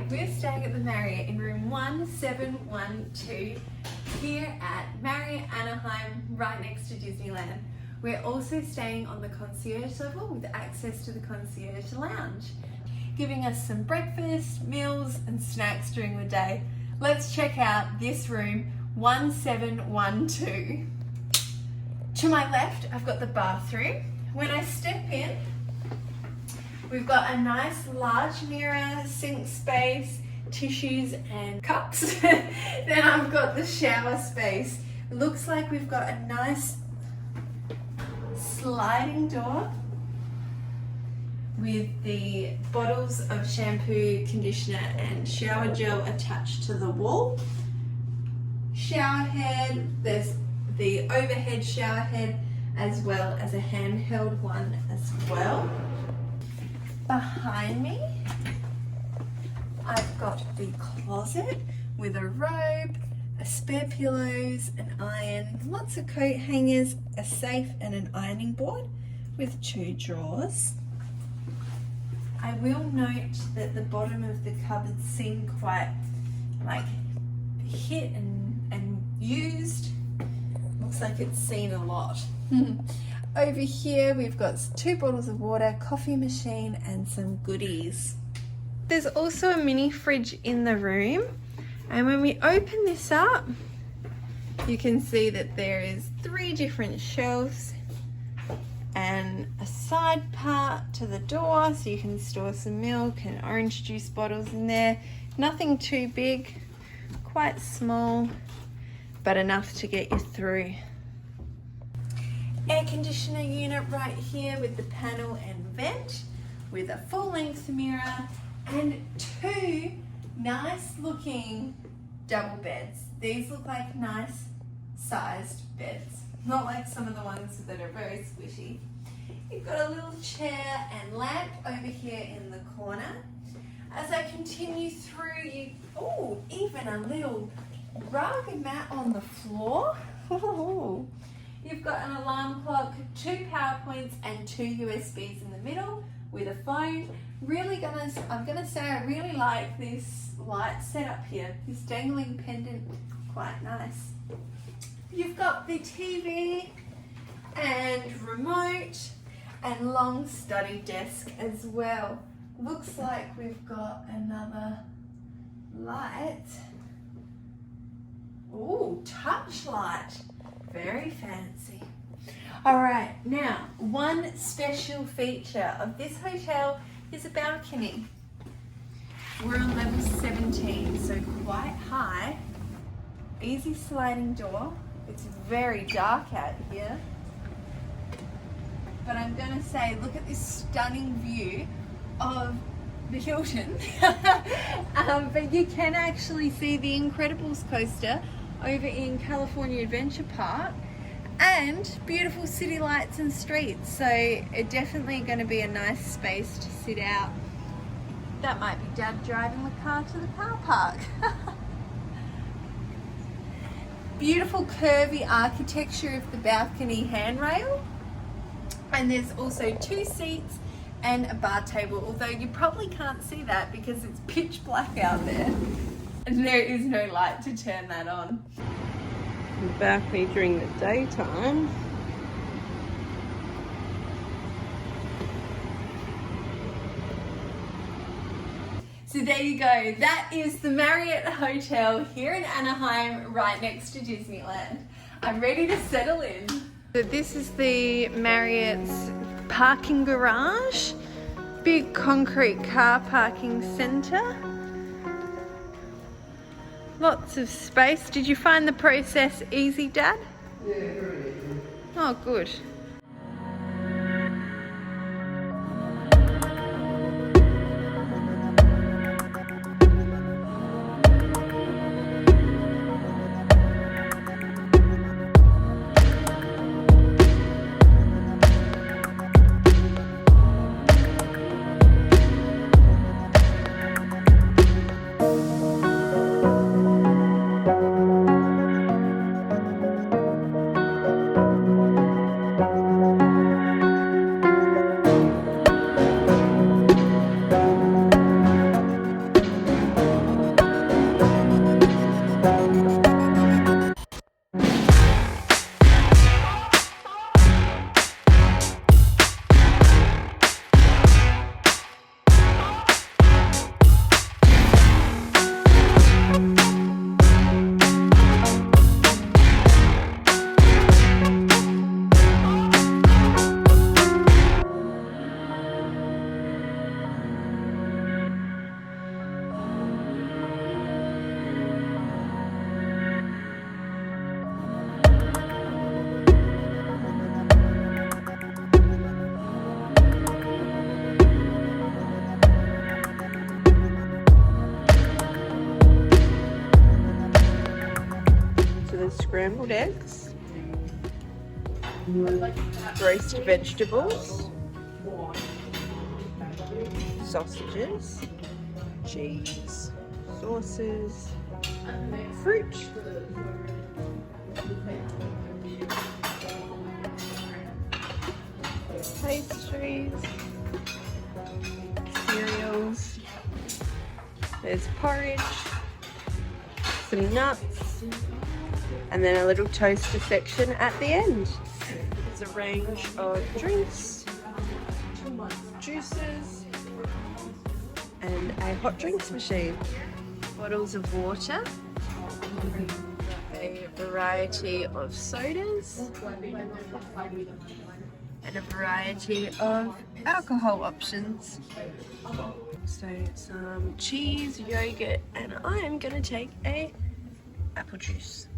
Today we're staying at the Marriott in room 1712 here at Marriott Anaheim, right next to Disneyland. We're also staying on the concierge level with access to the concierge lounge, giving us some breakfast, meals and snacks during the day. Let's check out this room 1712. To my left, I've got the bathroom. When I step in, we've got a nice large mirror, sink space, tissues and cups. Then I've got the shower space. It looks like we've got a nice sliding door with the bottles of shampoo, conditioner and shower gel attached to the wall. Shower head, there's the overhead shower head as well as a handheld one as well. Behind me, I've got the closet with a robe, a spare pillows, an iron, lots of coat hangers, a safe and an ironing board with 2 drawers. I will note that the bottom of the cupboard seemed quite like hit and used. Looks like it's seen a lot. Over here we've got 2 bottles of water, coffee machine and some goodies. There's also a mini fridge in the room, and when we open this up you can see that there is 3 different shelves and a side part to the door so you can store some milk and orange juice bottles in there. Nothing too big, quite small, but enough to get you through. Air conditioner unit right here with the panel and vent with a full length mirror and 2 nice looking double beds. These look like nice sized beds, not like some of the ones that are very squishy. You've got a little chair and lamp over here in the corner. As I continue through, even a little rug mat on the floor. You've got an alarm clock, 2 power points and 2 USBs in the middle with a phone. I'm gonna say I really like this light setup here. This dangling pendant, quite nice. You've got the TV and remote and long study desk as well. Looks like we've got another light. Ooh, touch light. Very fancy. All right, now one special feature of this hotel is a balcony. We're on level 17, so quite high. Easy sliding door. It's very dark out here. But I'm gonna say, look at this stunning view of the Hilton. But you can actually see the Incredibles coaster over in California Adventure Park and beautiful city lights and streets, so it's definitely going to be a nice space to sit out. That might be Dad driving the car to the car park. Beautiful curvy architecture of the balcony handrail, and there's also 2 seats and a bar table, although you probably can't see that because it's pitch black out there. And there is no light to turn that on. The balcony during the daytime. So there you go. That is the Marriott Hotel here in Anaheim, right next to Disneyland. I'm ready to settle in. So this is the Marriott's parking garage. Big concrete car parking centre. Lots of space. Did you find the process easy, Dad? Yeah, very easy. Oh, good. scrambled eggs, roasted vegetables, sausages, cheese, sauces, fruit, pastries, cereals, there's porridge, some nuts, and then a little toaster section at the end. There's a range of drinks, juices, and a hot drinks machine. Bottles of water, a variety of sodas, and a variety of alcohol options. So some cheese, yogurt, and I'm gonna take a apple juice.